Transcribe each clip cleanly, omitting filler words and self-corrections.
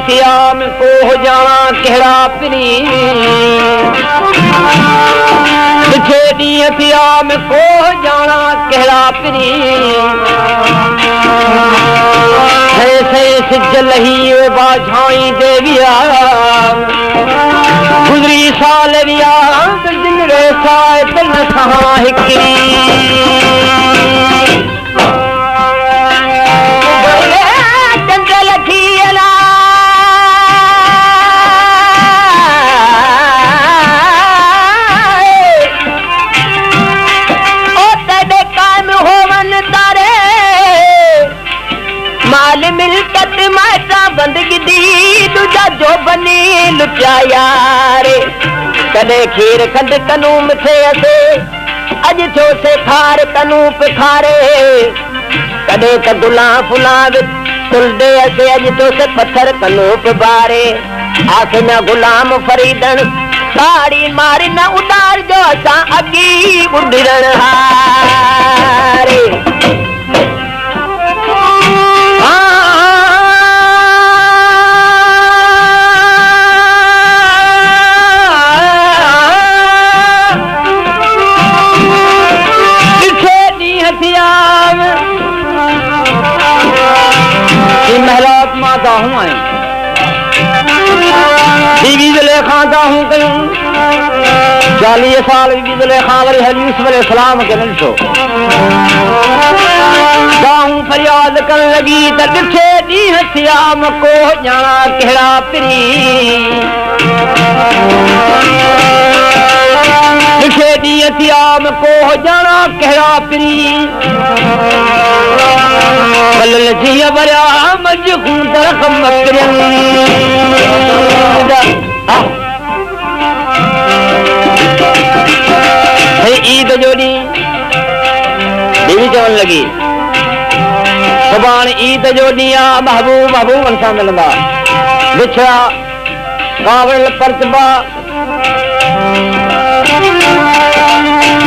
हथियाम को हो जाना कहड़ा पिरी पिछे दी हथियाम को हो जाना कहड़ा पिरी से सिज लही बाझाई देविया गुजरी साल विया दिन रे साए तन सहा हिकरी मिलकत माता बंदगी दी तुझा जो बनी लुटिया यारे कदे खीर खंड कनूम थे असे अज छो से खार कनूप खारे कदे कदुला फुला तुलदे असे अज तो से पत्थर कनूप बारे आसे न गुलाम फरीदन साड़ी मारी न उतार जो असा अगी उड़न हारे महलात माता हूँ आए बीबी जुलेखा दा हूँ कयूं 40 साल बीबी जुलेखा वरी हज़रत यूसुफ अलैहिस्सलाम के नंढो दाहूं फरियाद कर लगी त ॾिठे ॾींहं थिया मको ॼाणा कहिड़ा पिरी ॾिठे ॾींहं थिया मको ॼाणा कहिड़ा पिरी कलल जीअं वरिया मजहूं दरख़ मकरनि ईद जो ॾींहुं बीवी चवण लगी सुभाणे ईद जो ॾींहुं आहे महबूब महबूबनि सां मिलंदा बिछड़ा कावड़ परचबा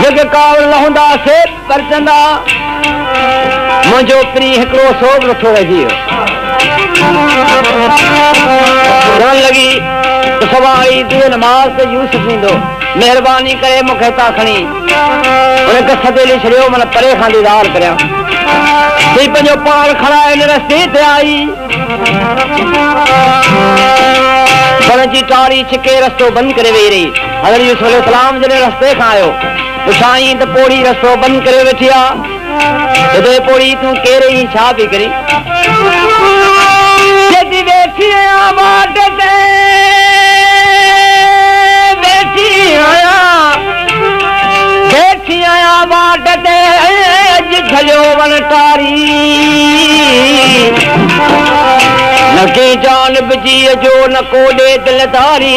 जेके कावड़ लहंदा से परचंदा मुंहिंजो प्री हिकिड़ो सोभ नथो रहिजी वियो चवण लगी त सुभाणे ईद जो नमाज़ ते यूसुफ ईंदो महिरबानी करे मूंखे हितां खणी उनखे सदेली छॾियो मन परे खां दीदार करियां हीअ पंहिंजो पाण खड़ा हिन रस्ते ते आई पर जी टाड़ी छिके रस्तो बंदि करे वेही रही हज़रत यूसुफ अलैहिस्सलाम जॾहिं रस्ते खां आयो पुछाई त पोड़ी रस्तो बंदि करे वेठी आहे हेॾे पोड़ी तूं केरे ई छा पई करी जॾहिं वेठी आहियां बाट ते वेठी आया बाट ते अज खलियो वन टारी न के जानब जी जो न कोडे दिलदारी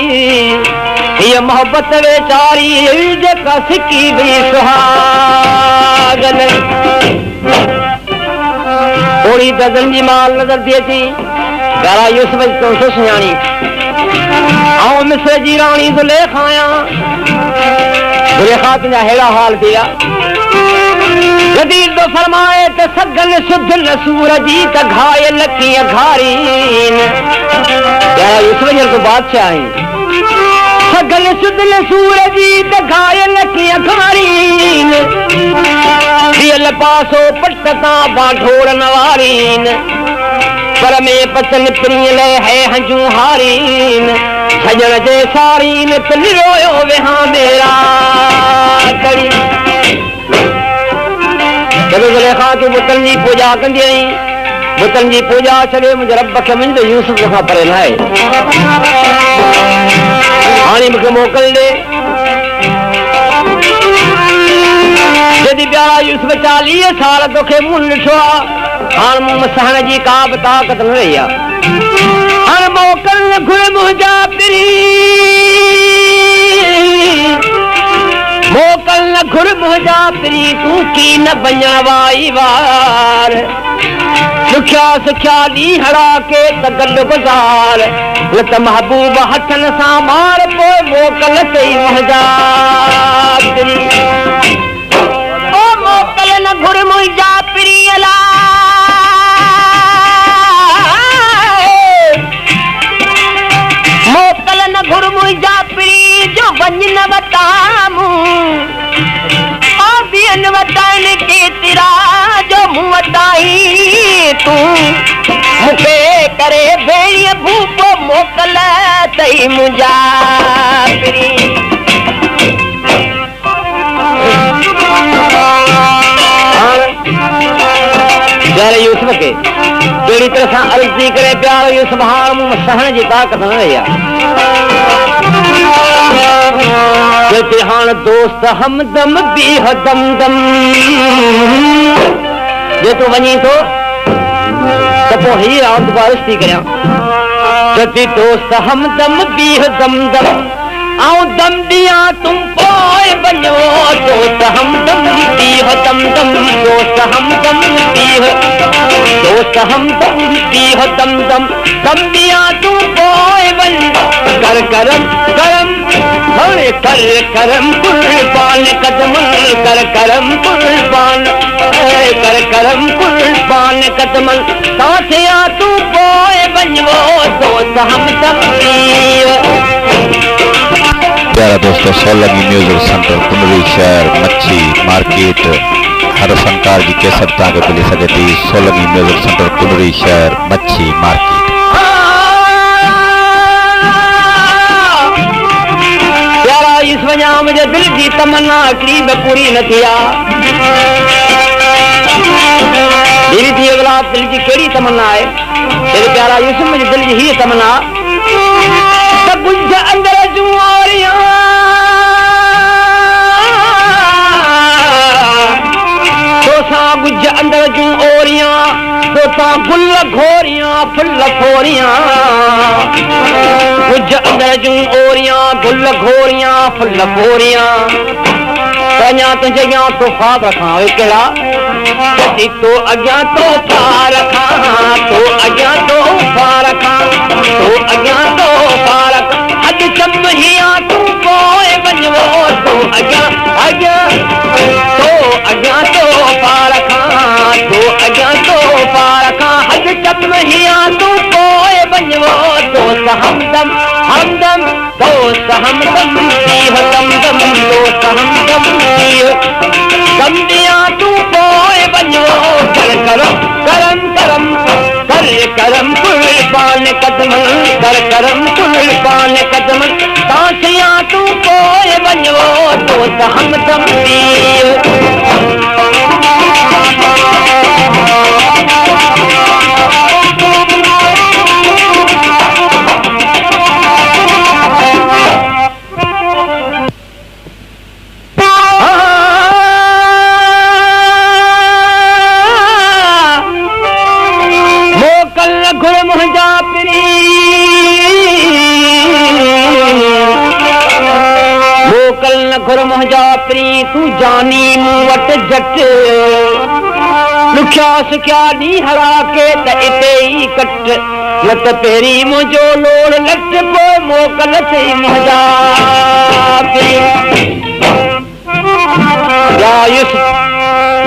ये मोहब्बत वेचारी जेका सिकी भी सुहागन थोड़ी दजन जी माल नजर दी अची गारा यूसुफ तो सुयाणी आओ मिस्र जी रानी जुलेखा आया जुलेखा तुझा हेड़ा हाल दिया जदीद तो फरमाए त सगन शुद्ध नसूर जी त घायल की घारीन गारा यूसुफ जी को बादशाह है सगन शुद्ध नसूर जी त घायल की घारीन दियल पासो पटता बाढोड़ नवारीन पर में पतन प्रियल है हंजू हारीन सजन जे सारीन पिल रोयो वेहा मेरा करी जब जुलेखा की बुतन जी पूजा कंदी आई बुतन जी पूजा छॾे मुंहिंजे रब खे मुंहिंजे यूसुफ खां परे न आहे हाणे मूंखे मोकल ॾे जॾहिं प्यारा यूसुफ 40 साल तोखे मुंहुं ॾिठो आहे हाणे मूं सहण जी का बि ताक़त न रही आहे हाणे मोकल न घुर मुंहिंजा पिरी मोकल न घुर मुंहिंजा पिरी तूं की न वञण वाई वार सुख्या सुख्या ॾींहं हड़ा के त गॾु गुज़ार न त महबूब हथनि सां मार पोइ मोकल कई मुंहिंजा पिरी ओ मोकल न घुर मुंहिंजा पिरी अला न बतामू बियन वतन के तिरा जो मुँह वताई तू मुखे करे भेड़िया भूपो मोकल तई मुजाफरी प्यारे यूसुफ के जड़ी तरह से अर्जी करे प्यारो यूसुफ हार मुँह सहन जी ताकत न रही हान दोस्त हमदम बीह दम दम जे तू वञी तो पोइ हीअ रांदि बारिश थी करियां जति दोस्त हमदम बीह दम दम आऊं दम दियां तुम पोइ वञो दोस्त हमदम बीह दम दम दोस्त हमदम बीह दम दम दम दियां तुम पोइ वञ कर करम करम कर करम कुर्बान कदमन कर करम कुर्बान कदमन साथिया तू पोए बंजो दोस्त हम सब प्यारा दोस्तों सोलंगी म्यूजिक सेंटर कुंडली शहर मच्छी मार्केट हर संकार जी केसर तक मिली सके थी सोलंगी म्यूजिक सेंटर कुंडली शहर मच्छी मार्केट इस वजह मुझे दिल की तमन्ना करीब पूरी न थिया मेरी थी औलाद दिल की केड़ी तमन्ना है तेरे प्यारा यूसुफ मुझे दिल की ही तमन्ना सब बुझ अंदर जुआरियां तो सा बुझ अंदर जू ओरियां तो सा गुल घोरियां फुल फोरियां बुझ अंदर जू ओरियां गुल घोरियां फुल फोरियां कन्या तुझे यहाँ तो फाद रखा केड़ा तो अग्या तो पार रखा तो अग्या तो पार रखा तो अग्या तो पार रखा अज चमहिया तू कोए बंजो तो अग्या अग्या तो अग्या तो पार रखा तो अग्या तो पार रखा अज चमहिया तू कोए बंजो दोस्त हमदम हमदम दोस्त हमदम दम दम दोस्त हमदम दम दिया तू कोए बंजो कर करम करम करम कर करम कुर्बान कदमन कर करम कुर्बान कदमन साथिया तू कोए बंजो दोस्त हमदम तू जानी मुवट जट लुख्या सुख्या नी हरा के त इते ही कट न त पेरी मुझो लोड़ लट पो मोकल से मुझा या यूसुफ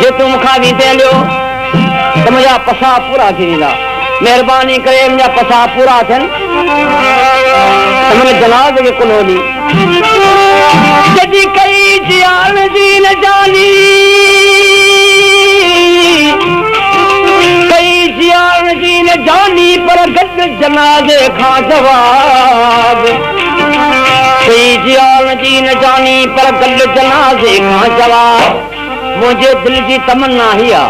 ये तुम खावी दे लियो तो मुझा पसा पूरा थींदा मेहरबानी करे मुझा पसा पूरा थियन तुमने जनाब के कुलोनी जदी कई जियान जी न जानी कई जियान जी न जानी पर गद जनाजे खा जवाब कई जियान जी न जानी पर गद जनाजे खा जवाब मुझे दिल की तमन्ना ही आ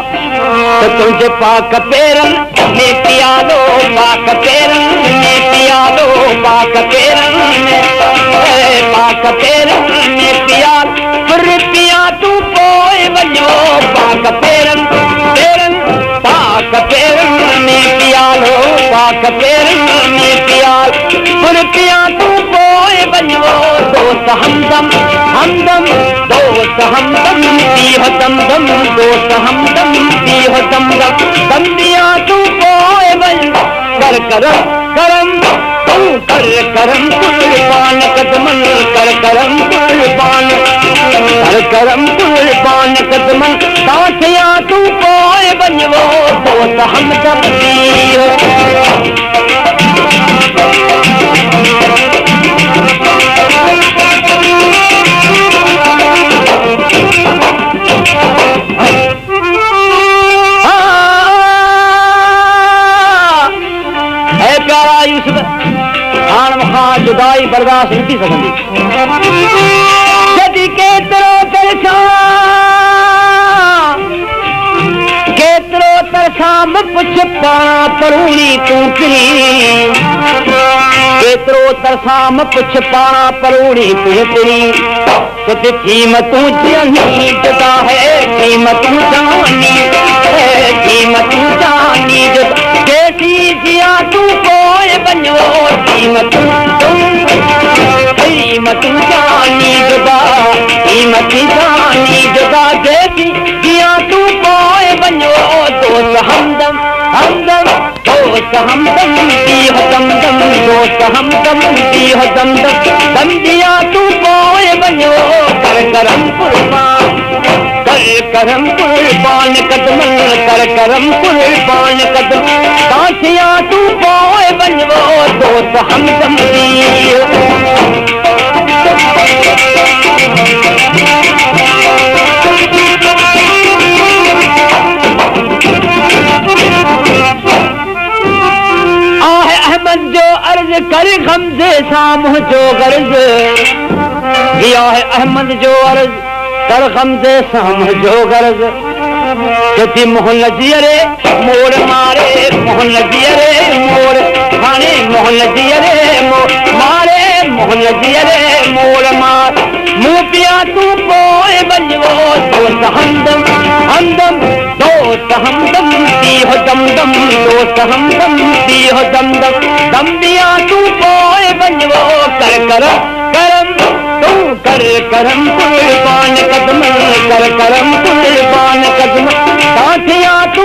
तो तुझे पाक पेरन में पिया लो पाक पेरन में पिया लो पाक पेरन में पाक पेरन में पिया फिर पिया तू पोए बनो पाक पेरन पेरन पाक पेरन में पिया लो पाक पेरन में पिया फिर पिया तू पोए बनो दोस्त हमदम हमदम दोस्त हमदम पीह दम दम दोस्त हमदम पीह दम दम दम दिया तू पोए बन कर करम करम तू कर करम कुर्बान कदमन कर करम कुर्बान कदमन साथिया तू पोए बनो दोस्त हमदम पीह आलम खां जुदाई बर्दाश्त न थी सघंदी। जॾहिं केतिरो तरसाम पुछ पाणा परूणी तूं किरी, केतिरो तरसाम पुछ पाणा परूणी तूं किरी, तुझे कीमतूं जानी जुदा है, कीमतूं जानी है, कीमतूं जानी जुदा कैसी जिया तू कोई बनो, कीमतूं जानी जुदा, कीमती जानी जुदा कैसी जिया तू कोई बनो, दोस्त हमदम हमदम दोस्त हमदम दी हो दमदम, दोस्त हमदम दी हो दमदम, दम दिया तू कोई बनो, कर करम कुर्बान, कर करम कुर्बान कदम, कर करम कुर्बान कदम, साथिया तू कोई बनो, दोस्त हमदम दी। अहमद जो अर्ज कर गमज़े सां मुंहिंजो गर्ज, दिया है अहमद जो अर्ज कर गमज़े सां मुंहिंजो गर्ज, चोथी मोहन जीअरे मोड़ मारे, मोहन जीअरे मोड़ हाणे, मोहन जीअरे मारे, मोहन जीअरे मोड़ मार, मूं पिया तूं पोइ वञो, दोस्त हमदम हमदम दोस्त हमदम दी हो दमदम, दोस्त हमदम दी हो दमदम, दम दिया तू पोइ वञो, कर करम करम तू कर करम कुर्बान कदम, कर करम कुर्बान कदम, साथिया तू